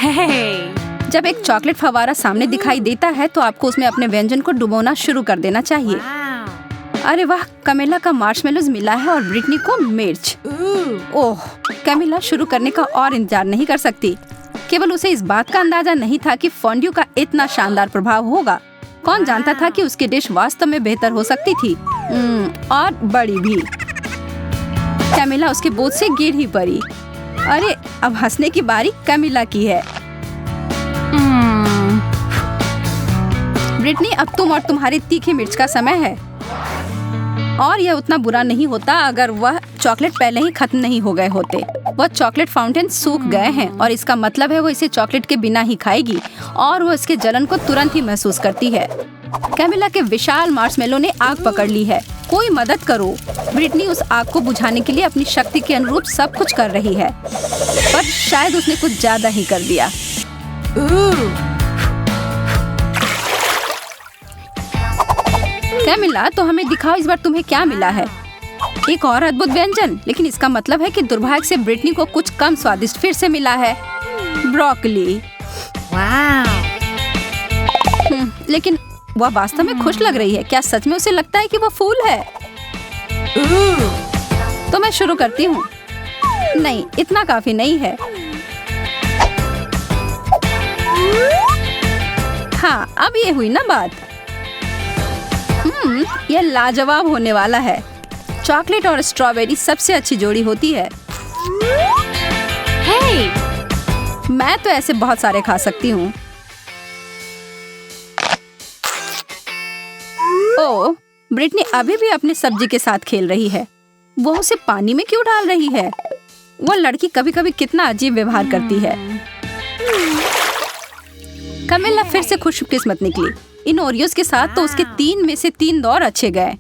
जब एक चॉकलेट फव्वारा सामने दिखाई देता है तो आपको उसमें अपने व्यंजन को डुबोना शुरू कर देना चाहिए। अरे वाह, कैमिला का मार्शमेलोज मिला है और ब्रिटनी को मिर्च। ओह, कैमिला शुरू करने का और इंतजार नहीं कर सकती। केवल उसे इस बात का अंदाजा नहीं था कि फॉन्ड्यू का इतना शानदार प्रभाव होगा। कौन जानता था कि उसकी डिश वास्तव में बेहतर हो सकती थी, और बड़ी भी। कैमिला उसके बोझ से गिर ही पड़ी। अरे, अब हंसने की बारी कैमिला की है। ब्रिटनी, अब तुम और तुम्हारी तीखी मिर्च का समय है। और यह उतना बुरा नहीं होता अगर वह चॉकलेट पहले ही खत्म नहीं हो गए होते। वह चॉकलेट फाउंटेन सूख गए हैं और इसका मतलब है वो इसे चॉकलेट के बिना ही खाएगी और वो इसके जलन को तुरंत ही महसूस करती है। कैमिला के विशाल मार्शमेलो ने आग पकड़ ली है। कोई मदद करो। ब्रिटनी उस आग को बुझाने के लिए अपनी शक्ति के अनुरूप सब कुछ कर रही है, पर शायद उसने कुछ ज्यादा ही कर दिया। कैमिला, तो हमें दिखाओ इस बार तुम्हें क्या मिला है। एक और अद्भुत व्यंजन, लेकिन इसका मतलब है कि दुर्भाग्य से ब्रिटनी को कुछ कम स्वादिष्ट फिर से मिला है, ब्रोकली। लेकिन वह वास्तव में खुश लग रही है। क्या सच में उसे लगता है कि वह फूल है? तो मैं शुरू करती हूँ। नहीं, इतना काफी नहीं है। हाँ, अब ये हुई ना बात। यह लाजवाब होने वाला है। चॉकलेट और स्ट्रॉबेरी सबसे अच्छी जोड़ी होती है। मैं तो ऐसे बहुत सारे खा सकती हूँ। ओह, ब्रिटनी अभी भी अपने सब्जी के साथ खेल रही है। वो उसे पानी में क्यों डाल रही है? वो लड़की कभी कभी कितना अजीब व्यवहार करती है। कैमिला फिर से खुशकिस्मत निकली। इन ओरियोस के साथ तो उसके 3 में से 3 दौर अच्छे गए,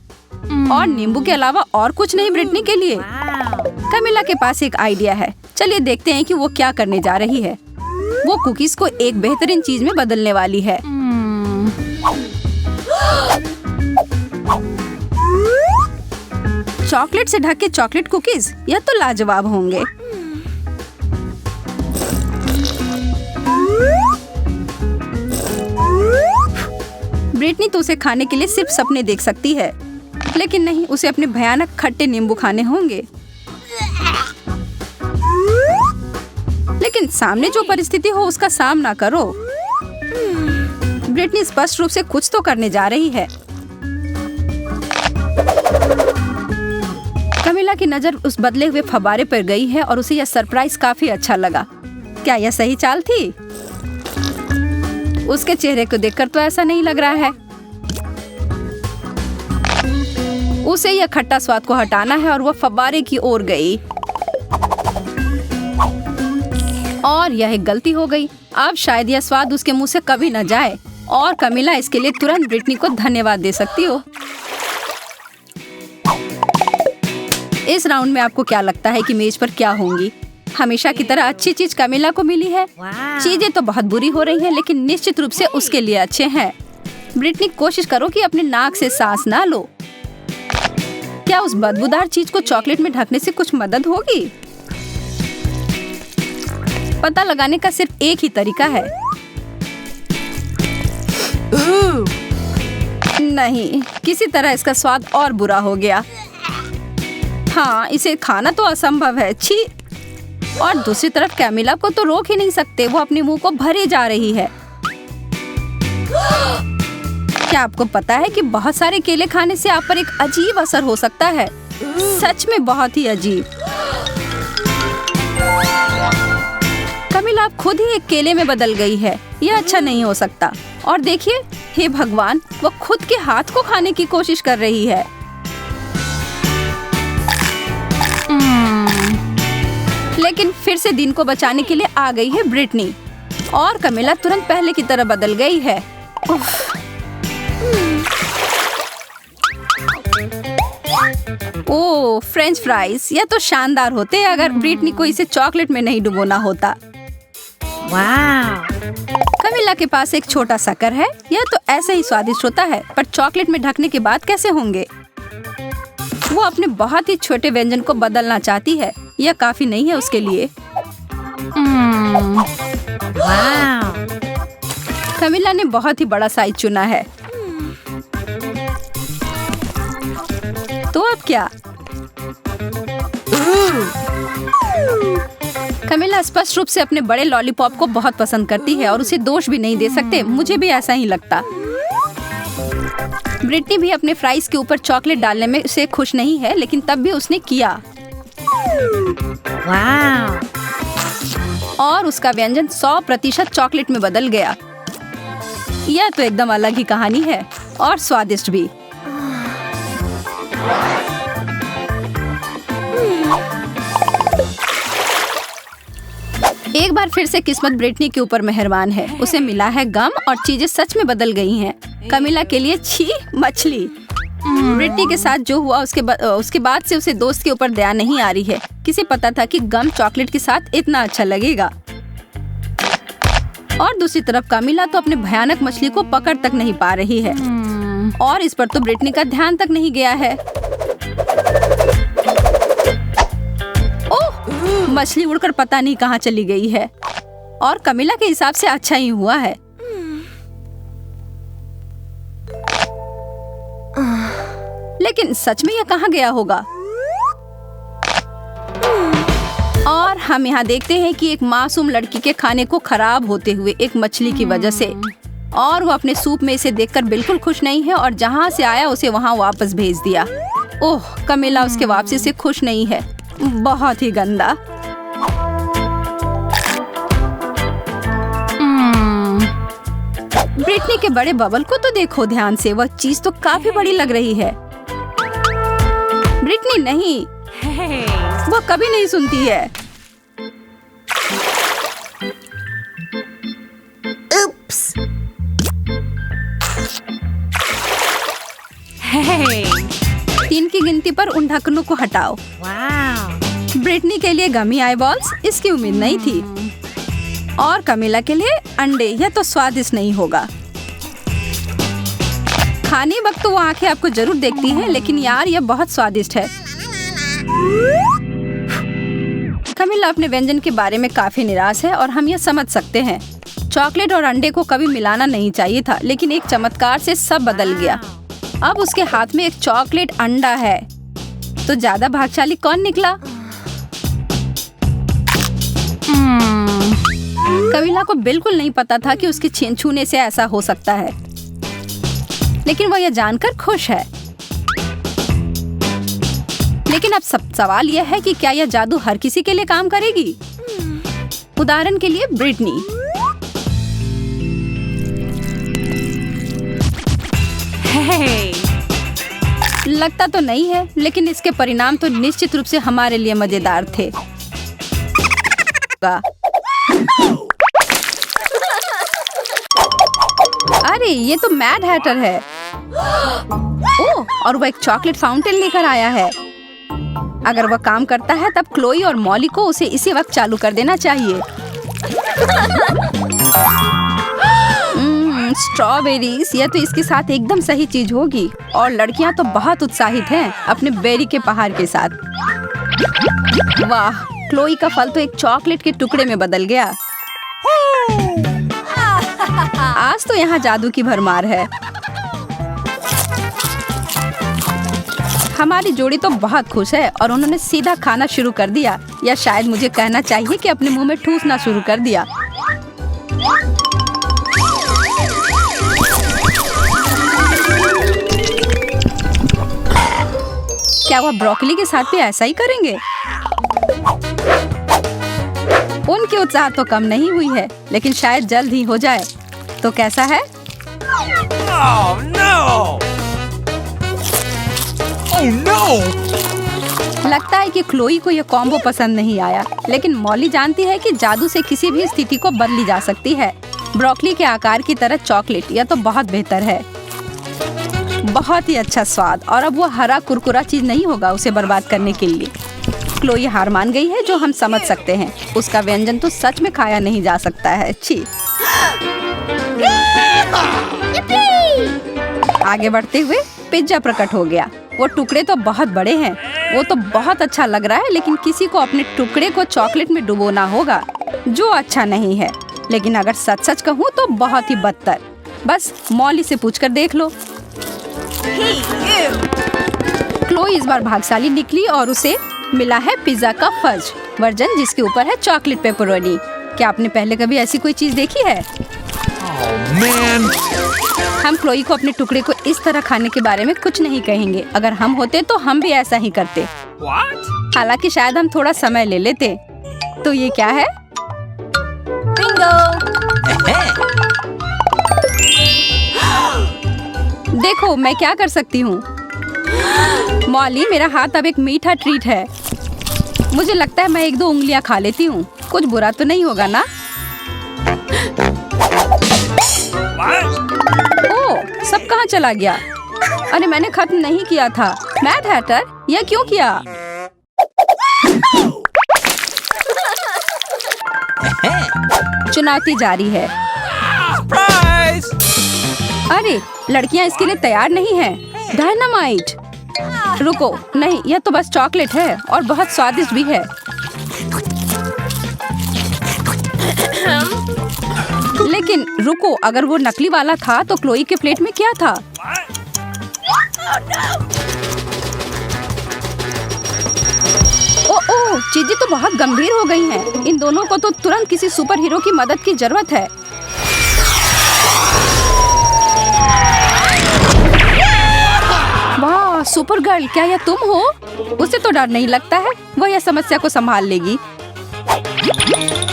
और नींबू के अलावा और कुछ नहीं ब्रिटनी के लिए। कैमिला के पास एक आइडिया है। चलिए देखते हैं कि वो क्या करने जा रही है। वो कुकीज को एक बेहतरीन चीज में बदलने वाली है। चॉकलेट से ढके चॉकलेट कुकीज, यह तो लाजवाब होंगे। ब्रिटनी तो उसे खाने के लिए सिर्फ सपने देख सकती है, लेकिन नहीं, उसे अपने भयानक खट्टे नींबू खाने होंगे। लेकिन सामने जो परिस्थिति हो उसका सामना करो। ब्रिटनी स्पष्ट रूप से कुछ तो करने जा रही है। कैमिला की नजर उस बदले हुए फव्वारे पर गई है और उसे यह सरप्राइज काफी अच्छा लगा। क्या यह सही चाल थी? उसके चेहरे को देखकर तो ऐसा नहीं लग रहा है। उसे यह खट्टा स्वाद को हटाना है और वह फव्वारे की ओर गई, और यह एक गलती हो गई। अब शायद यह स्वाद उसके मुंह से कभी न जाए, और कैमिला इसके लिए तुरंत ब्रिटनी को धन्यवाद दे सकती हो। इस राउंड में आपको क्या लगता है कि मेज पर क्या होंगी? हमेशा की तरह अच्छी चीज कैमिला को मिली है। चीजें तो बहुत बुरी हो रही हैं, लेकिन निश्चित रूप से उसके लिए अच्छे हैं। ब्रिटनी, कोशिश करो कि अपने नाक से सांस ना लो। क्या उस बदबूदार चीज को चॉकलेट में ढकने से कुछ मदद होगी? पता लगाने का सिर्फ एक ही तरीका है। नहीं, किसी तरह इसका स्वाद और बुरा हो गया। हाँ, इसे खाना तो असंभव है। छी। और दूसरी तरफ कैमिला को तो रोक ही नहीं सकते, वो अपने मुंह को भरे जा रही है। क्या आपको पता है कि बहुत सारे केले खाने से आप पर एक अजीब असर हो सकता है? सच में बहुत ही अजीब। कैमिला अब खुद ही एक केले में बदल गई है। यह अच्छा नहीं हो सकता। और देखिए, हे भगवान, वो खुद के हाथ को खाने की कोशिश कर रही है। लेकिन फिर से दिन को बचाने के लिए आ गई है ब्रिटनी, और कैमिला तुरंत पहले की तरह बदल गई है। ओह, फ्रेंच फ्राइज, यह तो शानदार होते अगर ब्रिटनी को इसे चॉकलेट में नहीं डुबोना होता। कैमिला के पास एक छोटा शक्कर है। यह तो ऐसे ही स्वादिष्ट होता है, पर चॉकलेट में ढकने के बाद कैसे होंगे? वो अपने बहुत ही छोटे व्यंजन को बदलना चाहती है। यह काफी नहीं है उसके लिए। कमिला ने बहुत ही बड़ा साइज चुना है। तो अब क्या? कमिला स्पष्ट रूप से अपने बड़े लॉलीपॉप को बहुत पसंद करती है और उसे दोष भी नहीं दे सकते। मुझे भी ऐसा ही लगता। ब्रिटनी भी अपने फ्राइज के ऊपर चॉकलेट डालने में से खुश नहीं है, लेकिन तब भी उसने किया। और उसका व्यंजन 100% चॉकलेट में बदल गया। यह तो एकदम अलग ही कहानी है और स्वादिष्ट भी। एक बार फिर से किस्मत ब्रिटनी के ऊपर मेहरबान है। उसे मिला है गम और चीजें सच में बदल गई हैं। कमिला के लिए छी मछली। ब्रिटनी के साथ जो हुआ उसके बाद से उसे दोस्त के ऊपर दया नहीं आ रही है। किसे पता था कि गम चॉकलेट के साथ इतना अच्छा लगेगा। और दूसरी तरफ कमिला तो अपने भयानक मछली को पकड़ तक नहीं पा रही है और इस पर तो ब्रिटनी का ध्यान तक नहीं गया है। ओह, मछली उड़कर पता नहीं कहाँ चली गई है और कमिला के हिसाब से अच्छा ही हुआ है। लेकिन सच में यह कहाँ गया होगा? और हम यहाँ देखते हैं कि एक मासूम लड़की के खाने को खराब होते हुए एक मछली की वजह से, और वो अपने सूप में इसे देखकर बिल्कुल खुश नहीं है और जहाँ से आया उसे वहाँ वापस भेज दिया। ओह, कमिला उसके वापसी से खुश नहीं है। बहुत ही गंदा। ब्रिटनी के बड़े बबल को तो देखो ध्यान से, वह चीज तो काफी बड़ी लग रही है। ब्रिटनी नहीं, वह कभी नहीं सुनती है। Oops. 3 की गिनती पर उन ढक्कनों को हटाओ। ब्रिटनी के लिए गमी आईबॉल्स, इसकी उम्मीद नहीं थी। और कमिला के लिए अंडे, यह तो स्वादिष्ट नहीं होगा। खाने वक्त तो वो आंखें आपको जरूर देखती हैं, लेकिन यार यह बहुत स्वादिष्ट है। कमिला अपने व्यंजन के बारे में काफी निराश है और हम यह समझ सकते हैं। चॉकलेट और अंडे को कभी मिलाना नहीं चाहिए था, लेकिन एक चमत्कार से सब बदल गया। अब उसके हाथ में एक चॉकलेट अंडा है। तो ज्यादा भाग्यशाली कौन निकला? कमिला को बिल्कुल नहीं पता था कि उसके छूने से ऐसा हो सकता है, लेकिन वह यह जानकर खुश है। लेकिन अब सब सवाल यह है कि क्या यह जादू हर किसी के लिए काम करेगी? उदाहरण के लिए ब्रिटनी। लगता तो नहीं है, लेकिन इसके परिणाम तो निश्चित रूप से हमारे लिए मजेदार थे। अरे ये तो मैड हैटर है। ओह, और वह एक चॉकलेट फाउंटेन लेकर आया है। अगर वह काम करता है तब क्लोई और मॉली को उसे इसी वक्त चालू कर देना चाहिए। स्ट्रॉबेरीज, यह तो इसके साथ एकदम सही चीज होगी। और लड़कियां तो बहुत उत्साहित हैं अपने बेरी के पहाड़ के साथ। वाह, क्लोई का फल तो एक चॉकलेट के टुकड़े में बदल गया। आज तो यहाँ जादू की भरमार है। हमारी जोड़ी तो बहुत खुश है और उन्होंने सीधा खाना शुरू कर दिया, या शायद मुझे कहना चाहिए कि अपने मुंह में ठूसना शुरू कर दिया। क्या वह ब्रोकली के साथ भी ऐसा ही करेंगे? उनकी उत्साह तो कम नहीं हुई है, लेकिन शायद जल्द ही हो जाए। तो कैसा है? Oh no! Oh no! लगता है कि क्लोई को यह कॉम्बो पसंद नहीं आया, लेकिन मॉली जानती है कि जादू से किसी भी स्थिति को बदली जा सकती है। ब्रोकली के आकार की तरह चॉकलेट, यह तो बहुत बेहतर है। बहुत ही अच्छा स्वाद, और अब वो हरा कुरकुरा चीज नहीं होगा उसे बर्बाद करने के लिए। क्लोई हार मान गई है, जो हम समझ सकते हैं। उसका व्यंजन तो सच में खाया नहीं जा सकता है। छी। आगे बढ़ते हुए पिज्जा प्रकट हो गया। वो टुकड़े तो बहुत बड़े हैं। वो तो बहुत अच्छा लग रहा है, लेकिन किसी को अपने टुकड़े को चॉकलेट में डुबोना होगा, जो अच्छा नहीं है। लेकिन अगर सच सच कहूँ तो बहुत ही बदतर। बस मॉली से पूछकर देख लो। क्लोई इस बार भाग्यशाली निकली और उसे मिला है पिज्जा का फज वर्जन, जिसके ऊपर है चॉकलेट पेपरोनी। क्या आपने पहले कभी ऐसी कोई चीज देखी है? Oh man! हम क्लोई को अपने टुकड़े को इस तरह खाने के बारे में कुछ नहीं कहेंगे। अगर हम होते तो हम भी ऐसा ही करते। What? हालांकि शायद हम थोड़ा समय ले लेते। तो ये क्या है? बिंगो! देखो मैं क्या कर सकती हूँ। मॉली, मेरा हाथ अब एक मीठा ट्रीट है। मुझे लगता है मैं 1-2 उंगलियां खा लेती हूँ। कुछ बुरा तो नहीं होगा ना? What? ओह, सब कहाँ चला गया? अरे मैंने खत्म नहीं किया था। मैड हैटर, यह क्यों किया? चुनौती जारी है। Surprise! अरे लड़कियां इसके लिए तैयार नहीं हैं। डायनामाइट! रुको, नहीं, यह तो बस चॉकलेट है और बहुत स्वादिष्ट भी है। लेकिन रुको, अगर वो नकली वाला था तो क्लोई के प्लेट में क्या था? ओह, चीजें तो बहुत गंभीर हो गई हैं। इन दोनों को तो तुरंत किसी सुपर हीरो की मदद की जरूरत है। वाह, सुपर गर्ल, क्या यह तुम हो? उसे तो डर नहीं लगता है, वह यह समस्या को संभाल लेगी।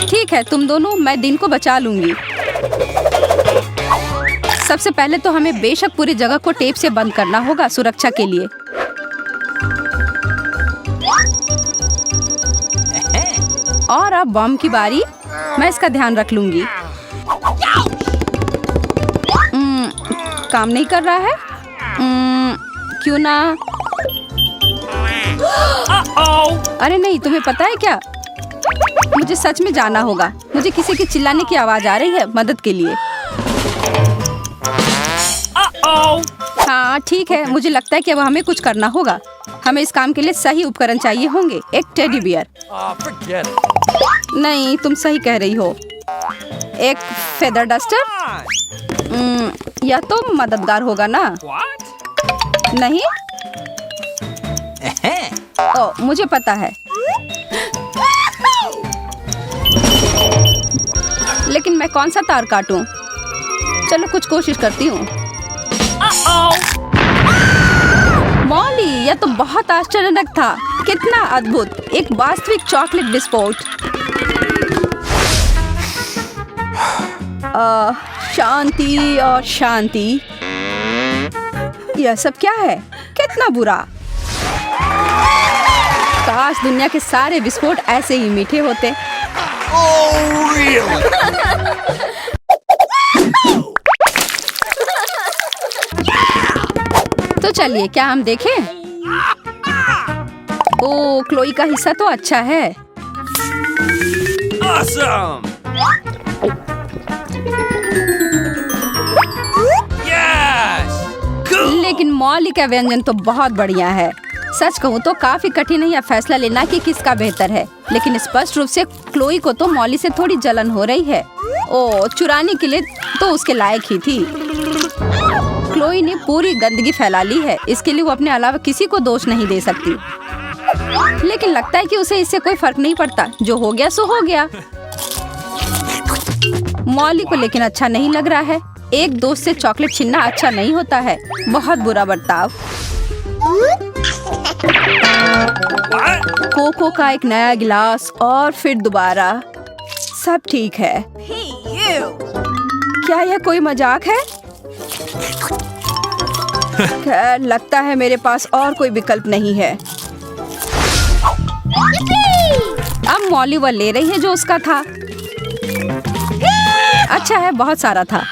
ठीक है तुम दोनों, मैं दिन को बचा लूंगी। सबसे पहले तो हमें बेशक पूरी जगह को टेप से बंद करना होगा सुरक्षा के लिए। और अब बम की बारी, मैं इसका ध्यान रख लूंगी। काम नहीं कर रहा है। क्यों ना? अरे नहीं, तुम्हें पता है क्या? मुझे सच में जाना होगा। मुझे किसी के चिल्लाने की आवाज आ रही है मदद के लिए। हाँ ठीक है, मुझे लगता है कि अब हमें कुछ करना होगा। हमें इस काम के लिए सही उपकरण चाहिए होंगे। एक टेडी बियर। Forget it. नहीं, तुम सही कह रही हो। एक फेदर डस्टर। यह तो मददगार होगा ना? What? नहीं? ओ, मुझे पता है। लेकिन मैं कौन सा तार काटूं? चलो कुछ कोशिश करती हूँ। मॉली, यह तो बहुत आश्चर्यजनक था। कितना अद्भुत, एक वास्तविक चॉकलेट विस्फोट। शांति और शांति। यह सब क्या है? कितना बुरा। काश दुनिया के सारे विस्फोट ऐसे ही मीठे होते। Oh, really? तो चलिए, क्या हम देखें? ओ, क्लोई का हिस्सा तो अच्छा है। Awesome! Yes! Cool! लेकिन मॉली का व्यंजन तो बहुत बढ़िया है। सच कहूँ तो काफी कठिन है यह फैसला लेना कि किसका बेहतर है, लेकिन स्पष्ट रूप से क्लोई को तो मॉली से थोड़ी जलन हो रही है। ओ, चुराने के लिए तो उसके लायक ही थी। क्लोई ने पूरी गंदगी फैला ली है, इसके लिए वो अपने अलावा किसी को दोष नहीं दे सकती। लेकिन लगता है कि उसे इससे कोई फर्क नहीं पड़ता। जो हो गया सो हो गया। मॉली को लेकिन अच्छा नहीं लग रहा है। एक दोस्त से चॉकलेट छीनना अच्छा नहीं होता है। बहुत बुरा बर्ताव। कोको का एक नया गिलास और फिर दोबारा। सब ठीक है। क्या यह कोई मजाक है? खैर, लगता है मेरे पास और कोई विकल्प नहीं है। अब मॉली वह ले रही है जो उसका था। अच्छा है, बहुत सारा था।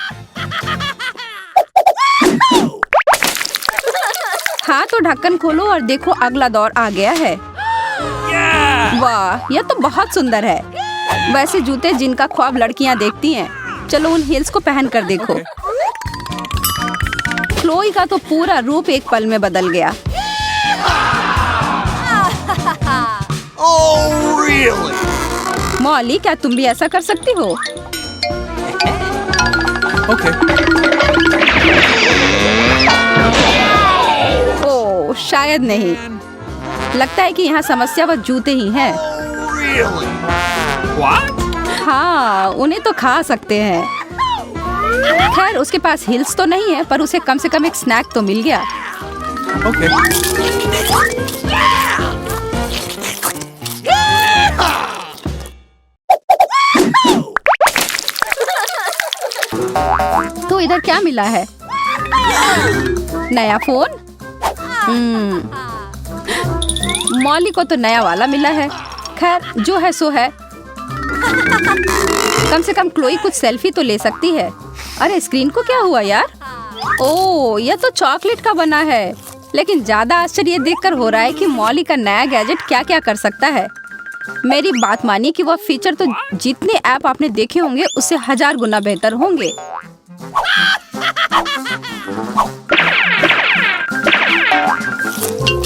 हाँ तो ढक्कन खोलो और देखो, अगला दौर आ गया है। Yeah! वाह, यह तो बहुत सुंदर है। वैसे जूते जिनका ख्वाब लड़कियां देखती हैं। चलो उन हील्स को पहन कर देखो। क्लोई का तो पूरा रूप एक पल में बदल गया। Oh, really? मॉली, क्या तुम भी ऐसा कर सकती हो? Okay. ओह, शायद नहीं। लगता है कि यहाँ समस्या बस जूते ही हैं। Really? What? हाँ, उन्हें तो खा सकते हैं। खैर, उसके पास हिल्स तो नहीं है, पर उसे कम से कम एक स्नैक तो मिल गया। Okay. तो इधर क्या मिला है? नया फोन? मॉली को तो नया वाला मिला है। खैर, जो है सो है। कम से कम क्लोई कुछ सेल्फी तो ले सकती है। अरे, स्क्रीन को क्या हुआ यार? ओह, यह तो चॉकलेट का बना है। लेकिन ज्यादा आश्चर्य देखकर हो रहा है कि मॉली का नया गैजेट क्या क्या कर सकता है। मेरी बात मानिए कि वह फीचर तो जितने ऐप आपने देखे होंगे उससे 1000 गुना बेहतर होंगे।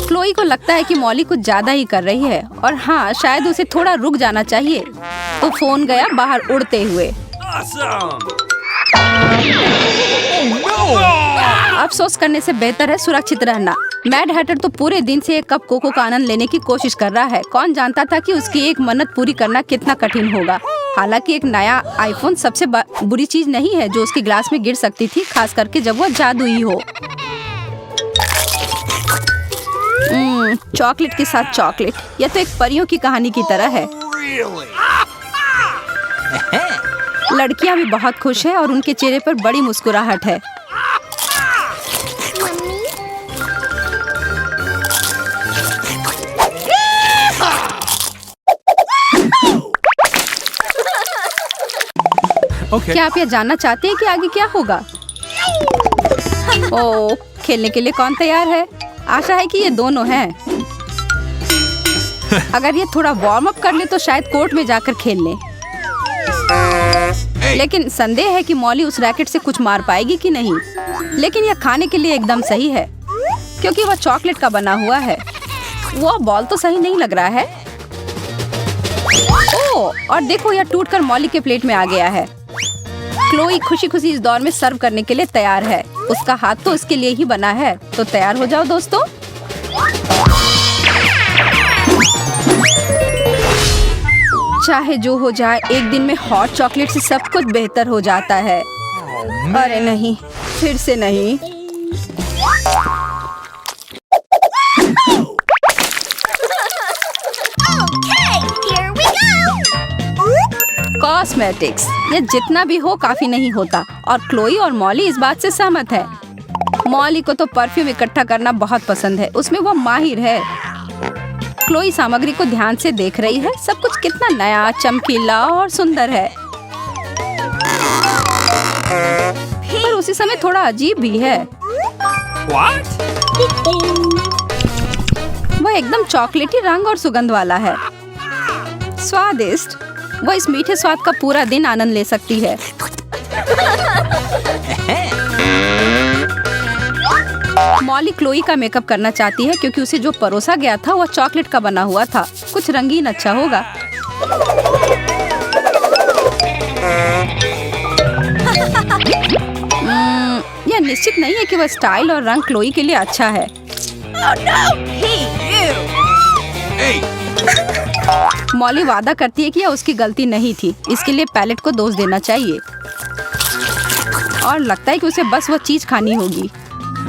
क्लोई को लगता है कि मॉली कुछ ज्यादा ही कर रही है और हाँ, शायद उसे थोड़ा रुक जाना चाहिए। तो फोन गया बाहर उड़ते हुए। Awesome. अफसोस करने से बेहतर है सुरक्षित रहना। मैड हैटर तो पूरे दिन से एक कप कोको का आनंद लेने की कोशिश कर रहा है। कौन जानता था कि उसकी एक मन्नत पूरी करना कितना कठिन होगा। हालांकि एक नया आईफोन सबसे बुरी चीज नहीं है जो उसके ग्लास में गिर सकती थी, खास करके जब वह जादुई हो। चॉकलेट के साथ चॉकलेट, यह तो एक परियों की कहानी की तरह है। Really? लड़कियां भी बहुत खुश है और उनके चेहरे पर बड़ी मुस्कुराहट है। Okay. क्या आप यह जानना चाहते हैं कि आगे क्या होगा? ओह, खेलने के लिए कौन तैयार है? आशा है कि ये दोनों हैं। अगर ये थोड़ा वार्म अप कर ले तो शायद कोर्ट में जाकर खेल ले। लेकिन संदेह है कि मॉली उस रैकेट से कुछ मार पाएगी कि नहीं। लेकिन यह खाने के लिए एकदम सही है क्योंकि वह चॉकलेट का बना हुआ है। वो बॉल तो सही नहीं लग रहा है। ओह, और देखो, यह टूटकर मॉली के प्लेट में आ गया है। क्लोई खुशी खुशी इस दौर में सर्व करने के लिए तैयार है। उसका हाथ तो इसके लिए ही बना है। तो तैयार हो जाओ दोस्तों। चाहे जो हो जाए, एक दिन में हॉट चॉकलेट से सब कुछ बेहतर हो जाता है। अरे नहीं, फिर से नहीं। कॉस्मेटिक्स, ये जितना भी हो काफी नहीं होता और क्लोई और मॉली इस बात से सहमत है। मॉली को तो परफ्यूम इकट्ठा करना बहुत पसंद है, उसमें वो माहिर है। क्लोई सामग्री को ध्यान से देख रही है। सब कुछ कितना नया, चमकीला और सुंदर है, पर उसी समय थोड़ा अजीब भी है। What? वह एकदम चॉकलेटी रंग और सुगंध वाला है। स्वादिष्ट। वह इस मीठे स्वाद का पूरा दिन आनंद ले सकती है। मॉली क्लोई का मेकअप करना चाहती है क्योंकि उसे जो परोसा गया था वह चॉकलेट का बना हुआ था। कुछ रंगीन अच्छा होगा। यह निश्चित नहीं है कि वह स्टाइल और रंग क्लोई के लिए अच्छा है। मॉली वादा करती है कि यह उसकी गलती नहीं थी। इसके लिए पैलेट को दोष देना चाहिए और लगता है कि उसे बस वह चीज खानी होगी।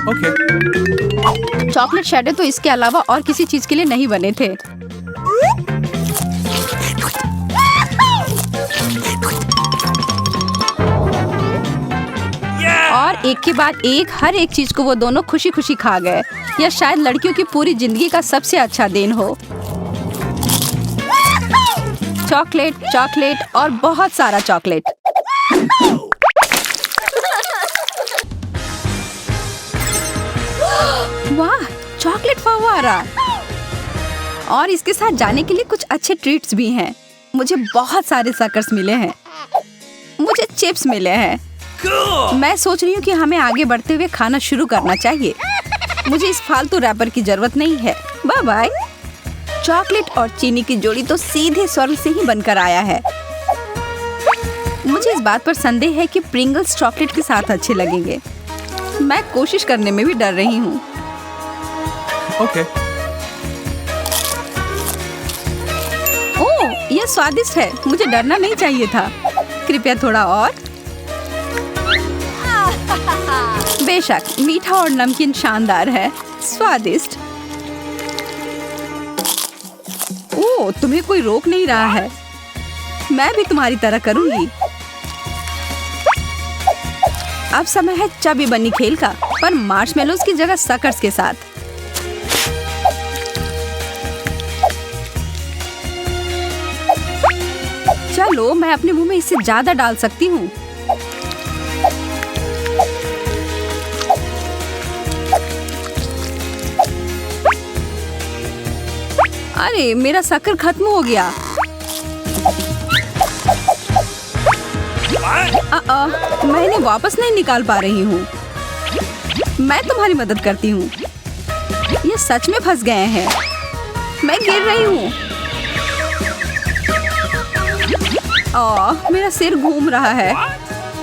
Okay. चॉकलेट शैडो तो इसके अलावा और किसी चीज के लिए नहीं बने थे। और एक के बाद एक हर एक चीज को वो दोनों खुशी खुशी खा गए। यह शायद लड़कियों की पूरी जिंदगी का सबसे अच्छा दिन हो। चॉकलेट, चॉकलेट और बहुत सारा चॉकलेट। वाह, चॉकलेट फव्वारा। और इसके साथ जाने के लिए कुछ अच्छे ट्रीट्स भी हैं। मुझे बहुत सारे सकर्स मिले हैं। मुझे चिप्स मिले हैं। Cool. मैं सोच रही हूँ कि हमें आगे बढ़ते हुए खाना शुरू करना चाहिए। मुझे इस फालतू रैपर की जरूरत नहीं है। Bye bye. चॉकलेट और चीनी की जोड़ी तो सीधे स्वर्ग से ही बनकर आया है। मुझे इस बात पर संदेह है कि प्रिंगल्स चॉकलेट के साथ अच्छे लगेंगे। मैं कोशिश करने में भी डर रही हूँ। Okay. ओह, यह स्वादिष्ट है। मुझे डरना नहीं चाहिए था। कृपया थोड़ा और। बेशक, मीठा और नमकीन शानदार है। स्वादिष्ट। ओह, तुम्हें कोई रोक नहीं रहा है। मैं भी तुम्हारी तरह करूंगी। अब समय है चबी बनी खेल का, पर मार्शमेलोज की जगह सकर्स के साथ। चलो, मैं अपने मुंह में इससे ज्यादा डाल सकती हूँ। अरे, मेरा शक्कर खत्म हो गया। मैं इन्हें वापस नहीं निकाल पा रही हूँ। मैं तुम्हारी मदद करती हूँ। ये सच में फंस गए हैं। मैं गिर रही हूँ। मेरा सिर घूम रहा है,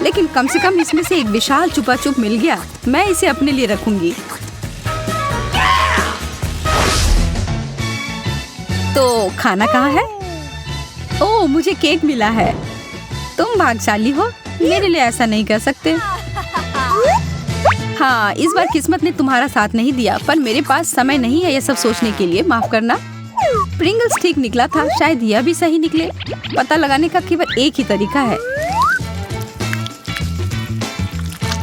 लेकिन कम से कम इसमें से एक विशाल चुपा चुप मिल गया। मैं इसे अपने लिए रखूंगी। तो खाना कहाँ है? ओह, मुझे केक मिला है। तुम भाग्यशाली हो। मेरे लिए ऐसा नहीं कर सकते। हाँ, इस बार किस्मत ने तुम्हारा साथ नहीं दिया, पर मेरे पास समय नहीं है यह सब सोचने के लिए। माफ करना। प्रिंगल्स ठीक निकला था, शायद यह भी सही निकले। पता लगाने का केवल एक ही तरीका है।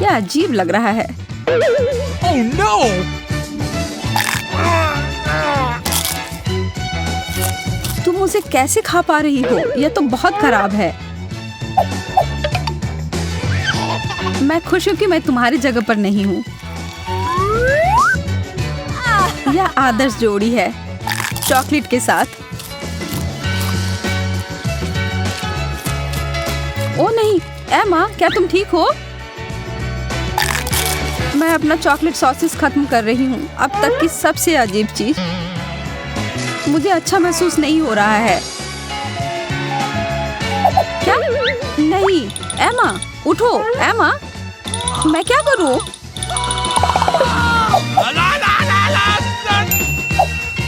यह अजीब लग रहा है। Oh no! तुम उसे कैसे खा पा रही हो? यह तो बहुत खराब है। मैं खुश हूँ कि मैं तुम्हारी जगह पर नहीं हूँ। यह आदर्श जोड़ी है, चॉकलेट के साथ। ओ नहीं, एमा, क्या तुम ठीक हो? मैं अपना चॉकलेट सॉसेस खत्म कर रही हूँ। अब तक की सबसे अजीब चीज। मुझे अच्छा महसूस नहीं हो रहा है। क्या? नहीं, एमा, उठो। एमा, मैं क्या करूँ?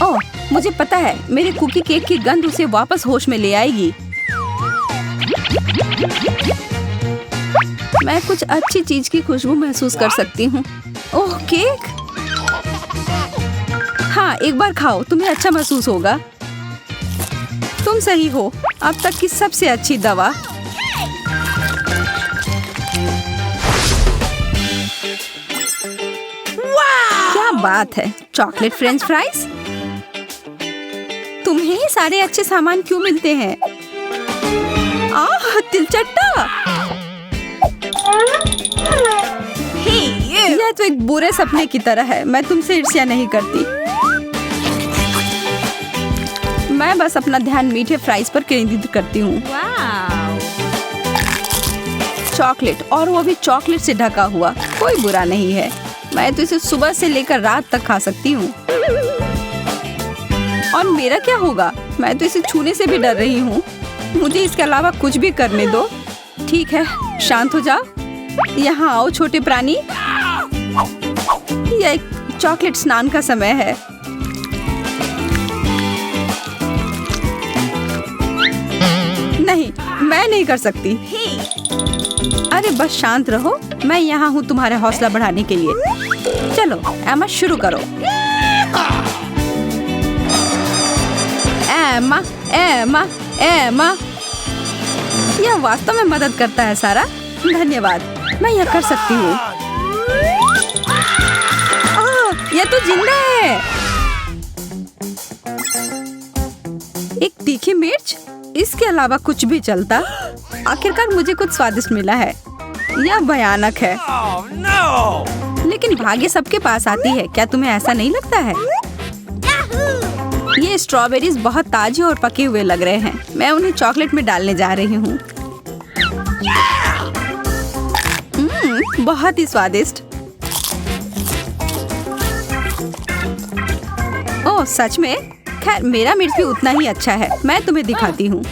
ओह, मुझे पता है। मेरे कुकी केक की गंध उसे वापस होश में ले आएगी। मैं कुछ अच्छी चीज की खुशबू महसूस कर सकती हूँ। ओह, केक। हाँ, एक बार खाओ, तुम्हें अच्छा महसूस होगा। तुम सही हो। अब तक की सबसे अच्छी दवा। क्या बात है। Chocolate French fries. तुम्हें ही सारे अच्छे सामान क्यों मिलते हैं? आह, तिलचट्टा। यह तो एक बुरे सपने की तरह है। मैं तुमसे ईर्ष्या नहीं करती। मैं बस अपना ध्यान मीठे फ्राइज पर केंद्रित करती हूँ। चॉकलेट, और वो भी चॉकलेट से ढका हुआ। कोई बुरा नहीं है। मैं तो इसे सुबह से लेकर रात तक खा सकती हूँ। और मेरा क्या होगा? मैं तो इसे छूने से भी डर रही हूँ। मुझे इसके अलावा कुछ भी करने दो। ठीक है, शांत हो जाओ। यहाँ आओ छोटे प्राणी। यह एक चॉकलेट स्नान का समय है। नहीं, मैं नहीं कर सकती। अरे बस शांत रहो। मैं यहाँ हूँ तुम्हारे हौसला बढ़ाने के लिए। चलो एमा, शुरू करो। एमा, एमा, एमा। यह वास्तव में मदद करता है सारा। धन्यवाद। मैं यह कर सकती हूँ। यह तो जिंदा है। एक तीखी मिर्च, इसके अलावा कुछ भी चलता। आखिरकार मुझे कुछ स्वादिष्ट मिला है। यह भयानक है। Oh no! लेकिन भाग्य सबके पास आती है। क्या तुम्हें ऐसा नहीं लगता है? ये स्ट्रॉबेरीज बहुत ताजे और पके हुए लग रहे हैं। मैं उन्हें चॉकलेट में डालने जा रही हूँ। बहुत ही स्वादिष्ट। ओह, सच में? खैर, मेरा मिर्च भी उतना ही अच्छा है। मैं तुम्हें दिखाती हूँ।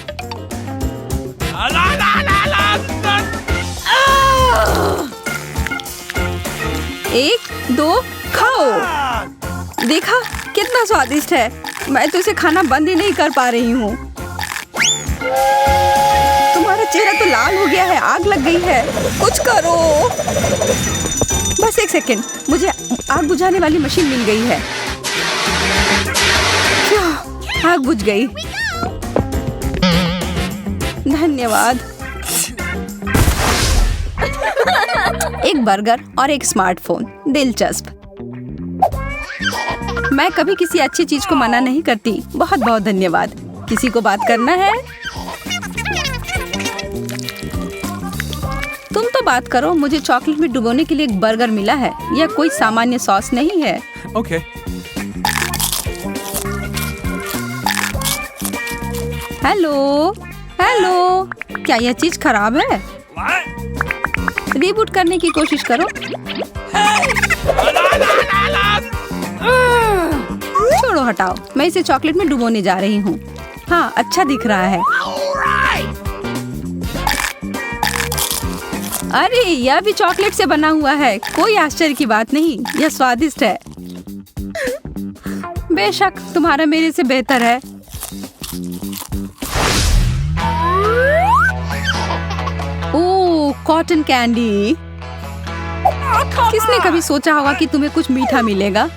La la la la! 1, 2, खाओ। देखा कितना स्वादिष्ट है। मैं तो इसे खाना बंद ही नहीं कर पा रही हूँ। तुम्हारा चेहरा तो लाल हो गया है, आग लग गई है। कुछ करो। बस 1 सेकेंड, मुझे आग बुझाने वाली मशीन मिल गई है। आग बुझ गई। धन्यवाद। एक बर्गर और एक स्मार्टफोन, दिलचस्प। मैं कभी किसी अच्छी चीज को मना नहीं करती। बहुत बहुत धन्यवाद। किसी को बात करना है? तुम तो बात करो। मुझे चॉकलेट में डुबोने के लिए एक बर्गर मिला है। यह कोई सामान्य सॉस नहीं है। Okay. हेलो हेलो, क्या यह चीज खराब है? रीबूट करने की कोशिश करो। छोड़ो, हटाओ। मैं इसे चॉकलेट में डुबोने जा रही हूँ। हाँ, अच्छा दिख रहा है। अरे, यह भी चॉकलेट से बना हुआ है। कोई आश्चर्य की बात नहीं, यह स्वादिष्ट है। बेशक तुम्हारा मेरे से बेहतर है। ओह, कॉटन कैंडी। किसने कभी सोचा होगा कि तुम्हें कुछ मीठा मिलेगा?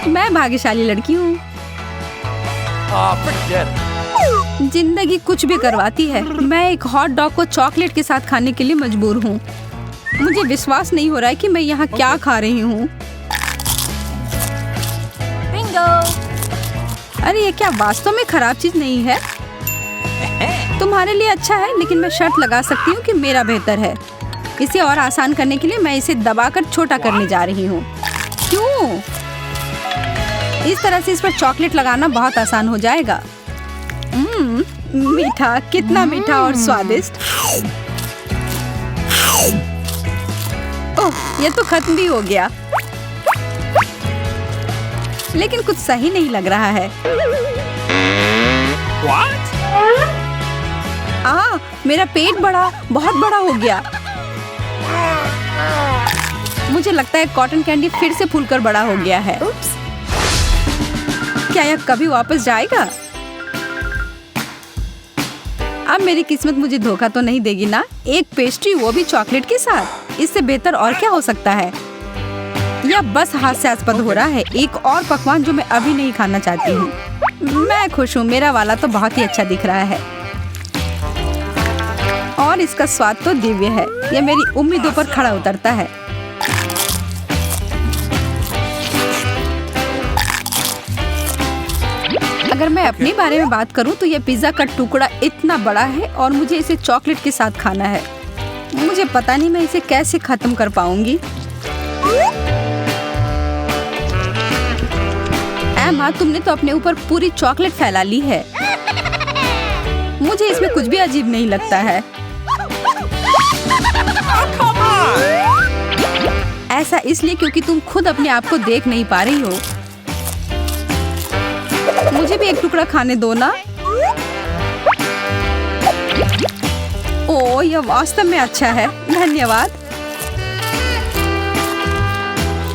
मैं भाग्यशाली लड़की हूँ। Forget it. जिंदगी कुछ भी करवाती है। मैं एक हॉट डॉग को चॉकलेट के साथ खाने के लिए मजबूर हूँ। मुझे विश्वास नहीं हो रहा है कि मैं यहाँ क्या खा रही हूँ। अरे, ये क्या वास्तव में खराब चीज नहीं है? तुम्हारे लिए अच्छा है, लेकिन मैं शर्त लगा सकती हूँ कि मेरा बेहतर है। इसे और आसान करने के लिए मैं इसे दबाकर छोटा करने जा रही हूँ। क्यों? इस तरह से इस पर चॉकलेट लगाना बहुत आसान हो जाएगा। मीठा, कितना मीठा और स्वादिष्ट। ओह, ये तो खत्म भी हो गया। लेकिन कुछ सही नहीं लग रहा है। What? मेरा पेट बहुत बड़ा हो गया। मुझे लगता है कॉटन कैंडी फिर से फूलकर बड़ा हो गया है। क्या यह कभी वापस जाएगा? अब मेरी किस्मत मुझे धोखा तो नहीं देगी ना? एक पेस्ट्री, वो भी चॉकलेट के साथ। इससे बेहतर और क्या हो सकता है? यह बस हास्यास्पद हो रहा है। एक और पकवान जो मैं अभी नहीं खाना चाहती हूँ। मैं खुश हूँ। मेरा वाला तो बहुत ही अच्छा दिख रहा है और इसका स्वाद तो दिव्य है। यह मेरी उम्मीदों पर खड़ा उतरता है। अगर मैं अपने बारे में बात करूं तो यह पिज्जा का टुकड़ा इतना बड़ा है और मुझे इसे चॉकलेट के साथ खाना है। मुझे पता नहीं मैं इसे कैसे खत्म कर पाऊंगी। एम्मा, तुमने तो अपने ऊपर पूरी चॉकलेट फैला ली है। मुझे इसमें कुछ भी अजीब नहीं लगता है। ऐसा इसलिए क्योंकि तुम खुद अपने आप को देख नहीं पा रही हो। मुझे भी एक टुकड़ा खाने दो ना। ओह, यह वास्तव में अच्छा है। धन्यवाद।